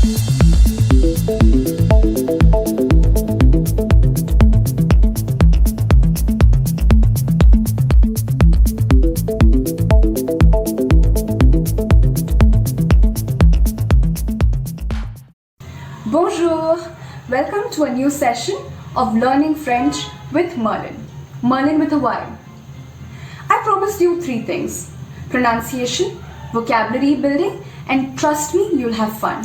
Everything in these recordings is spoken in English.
Bonjour! Welcome to a new session of Learning French with Merlyn. Merlyn with a Y. I promised you 3 things: pronunciation, vocabulary building, and trust me, you'll have fun.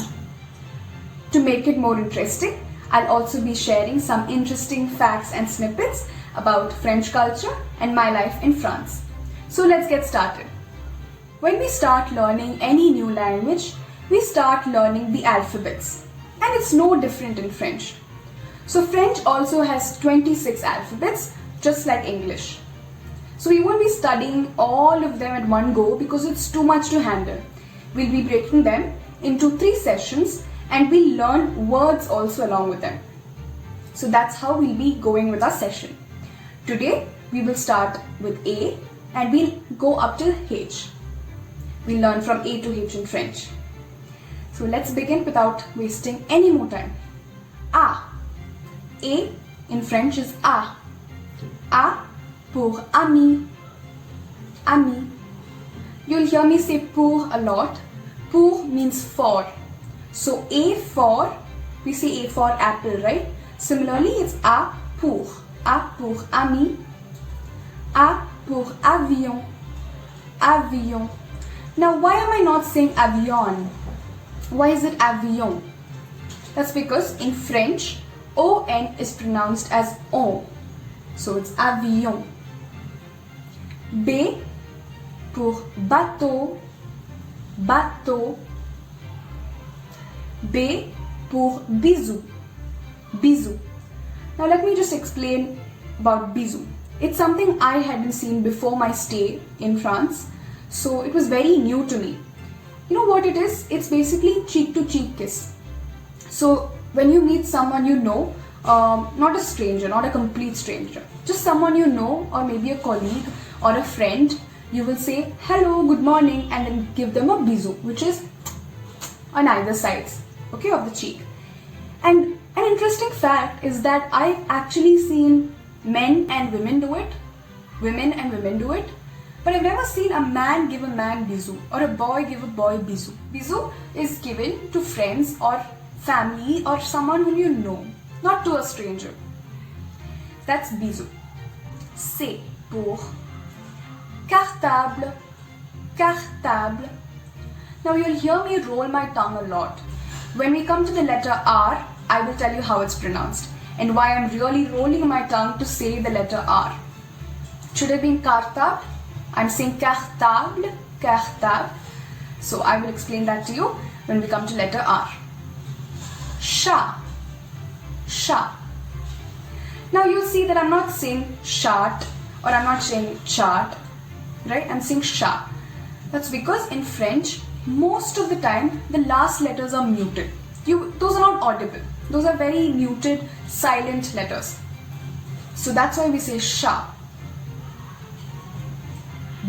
To make it more interesting, I'll also be sharing some interesting facts and snippets about French culture and my life in France. So let's get started. When we start learning any new language, we start learning the alphabets. And it's no different in French. So French also has 26 alphabets, just like English. So we won't be studying all of them at one go because it's too much to handle. We'll be breaking them into 3 sessions and we'll learn words also along with them. So that's how we'll be going with our session. Today we will start with A and we'll go up till H. We'll learn from A to H in French. So let's begin without wasting any more time. A. A in French is A. A pour ami. Ami. You'll hear me say pour a lot. Pour means for. So A for, we say A for apple, right? Similarly, it's A pour. A pour ami. A pour avion. Avion. Now, why am I not saying avion? Why is it avion? That's because in French, O-N is pronounced as on. So it's avion. B pour bateau. Bateau. B pour bisous. Bisous. Now let me just explain about bisous. It's something I hadn't seen before my stay in France. So it was very new to me. You know what it is? It's basically cheek to cheek kiss. So when you meet someone you know, not a stranger, not a complete stranger, just someone you know or maybe a colleague or a friend, you will say hello, good morning and then give them a bisou, which is on either sides, okay, of the cheek. And an interesting fact is that I've actually seen men and women do it, but I've never seen a man give a man bisou or a boy give a boy bisou. Bisou is given to friends or family or someone whom you know, not to a stranger. That's bisou. C pour cartable. Cartable. Now you'll hear me roll my tongue a lot. When we come to the letter R, I will tell you how it's pronounced and why I'm really rolling my tongue to say the letter R. Should have been cartable. I'm saying cartable, cartable. So I will explain that to you when we come to letter R. Chat, chat. Now you'll see that I'm not saying chat or I'm not saying chat, right? I'm saying chat. That's because in French, most of the time, the last letters are muted. Those are not audible. Those are very muted, silent letters. So that's why we say chat.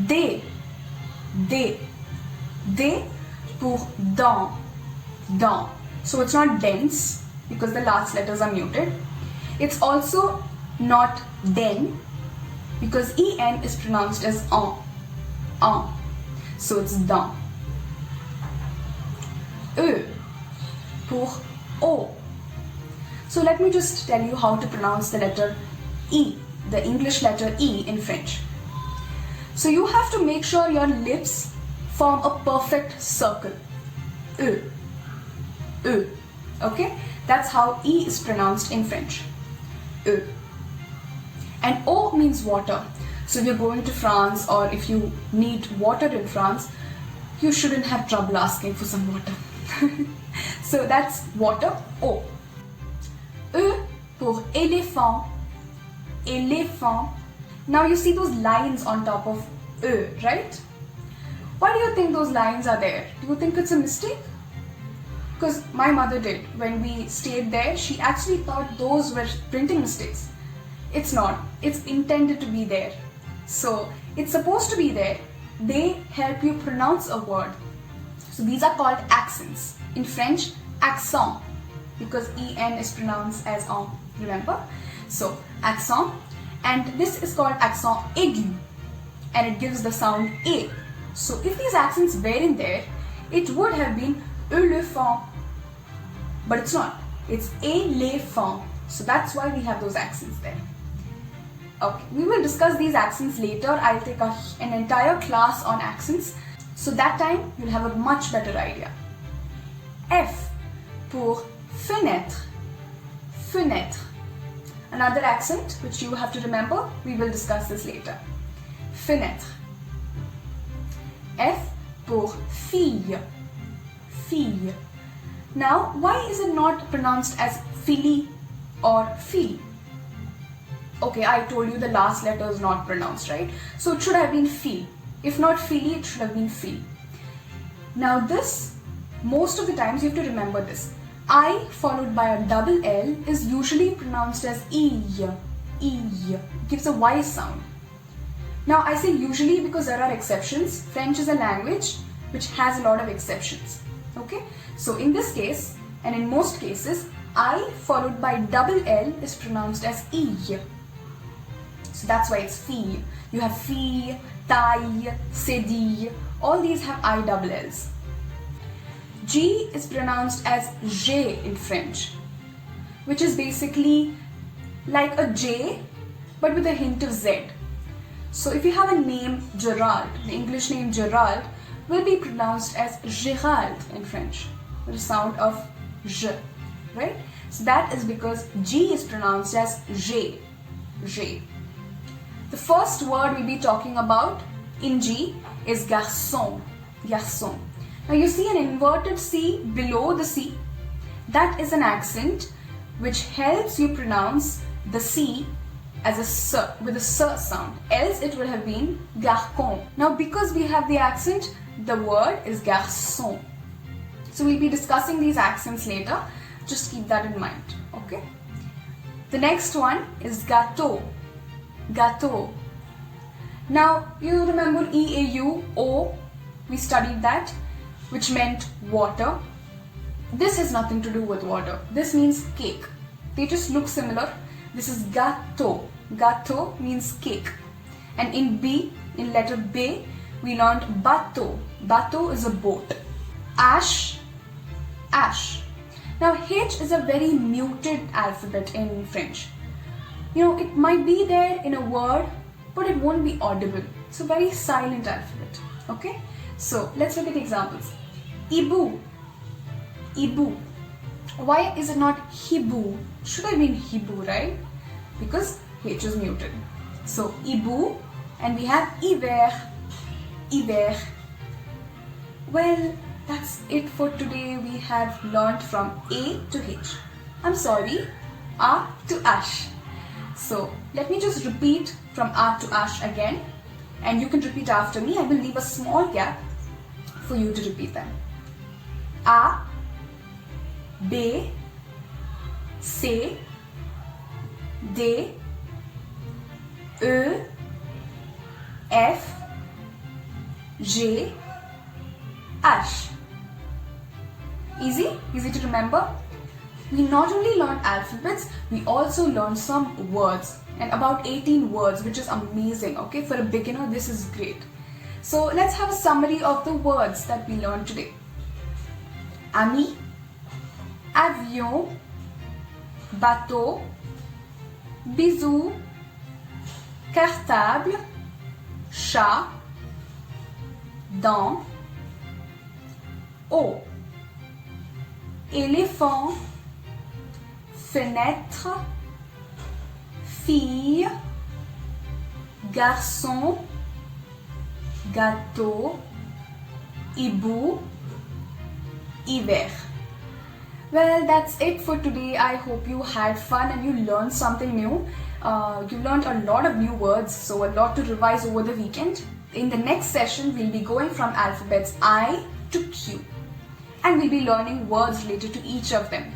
D pour dent. Dent. So it's not dense because the last letters are muted. It's also not den because en is pronounced as en. So it's dent. E pour o. So let me just tell you how to pronounce the letter E, the English letter E in French. So you have to make sure your lips form a perfect circle. E. E. Okay? That's how E is pronounced in French. E. And O means water. So if you're going to France or if you need water in France, you shouldn't have trouble asking for some water. So that's water, O. E pour éléphant. Éléphant. Now you see those lines on top of E, right? Why do you think those lines are there? Do you think it's a mistake? Because my mother did. When we stayed there, she actually thought those were printing mistakes. It's not. It's intended to be there. So it's supposed to be there. They help you pronounce a word. So these are called accents. In French, accent, because en is pronounced as on, remember? So accent, and this is called accent aigu, and it gives the sound a. So if these accents were in there, it would have been éléphant, but it's not. It's éléphant. So that's why we have those accents there. Okay, we will discuss these accents later. I'll take an entire class on accents. So that time you'll have a much better idea. F pour fenêtre. Fenêtre. Another accent which you have to remember. We will discuss this later. Fenêtre. F pour fille. Fille. Now, why is it not pronounced as fili or fili? Okay, I told you the last letter is not pronounced, right? So it should have been fi. If not fili, it should have been fi. Now this, most of the times you have to remember this. I followed by a double L is usually pronounced as E. E. Gives a Y sound. Now I say usually because there are exceptions. French is a language which has a lot of exceptions. Okay? So in this case, and in most cases, I followed by double L is pronounced as E. So that's why it's fi. You have fi, taille, cedi, all these have I double L's. G is pronounced as J in French, which is basically like a J but with a hint of Z. So if you have a name Gerald, the English name Gerald will be pronounced as Gérald in French, with the sound of J, right? So that is because G is pronounced as J. J. The first word we'll be talking about in G is garçon. Garçon. Now you see an inverted C below the C. That is an accent which helps you pronounce the C as a S, with a S sound. Else it would have been garçon. Now because we have the accent, the word is garçon. So we'll be discussing these accents later. Just keep that in mind, okay? The next one is gâteau. Gâteau. Now you remember E-A-U-O, we studied that, which meant water. This has nothing to do with water. This means cake. They just look similar. This is gâteau. Gâteau means cake. And in B, in letter B, we learned bateau. Bateau is a boat. Ash, ash. Now H is a very muted alphabet in French. You know, it might be there in a word, but it won't be audible. It's a very silent alphabet. Okay? So let's look at the examples. Hibou. Hibou. Why is it not hibou? Should have been hibou, right? Because H is muted. So hibou, and we have hiver. Hiver. Well, that's it for today. We have learned from A to H. I'm sorry, A to Ash. So let me just repeat from A to Ash again, and you can repeat after me. I will leave a small gap for you to repeat them. A, B, C, D, E, F, G, H. Easy? Easy to remember? We not only learned alphabets, we also learned some words, and about 18 words, which is amazing, okay? For a beginner, this is great. So let's have a summary of the words that we learned today. Ami, avion, bateau, bisous, cartable, chat, dent, eau, éléphant, fenêtre, fille, garçon, gâteau, hibou, hiver. Well, that's it for today. I hope you had fun and you learned something new. You learned a lot of new words, so a lot to revise over the weekend. In the next session, we'll be going from alphabets I to Q, and we'll be learning words related to each of them.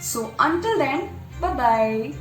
So until then, bye-bye.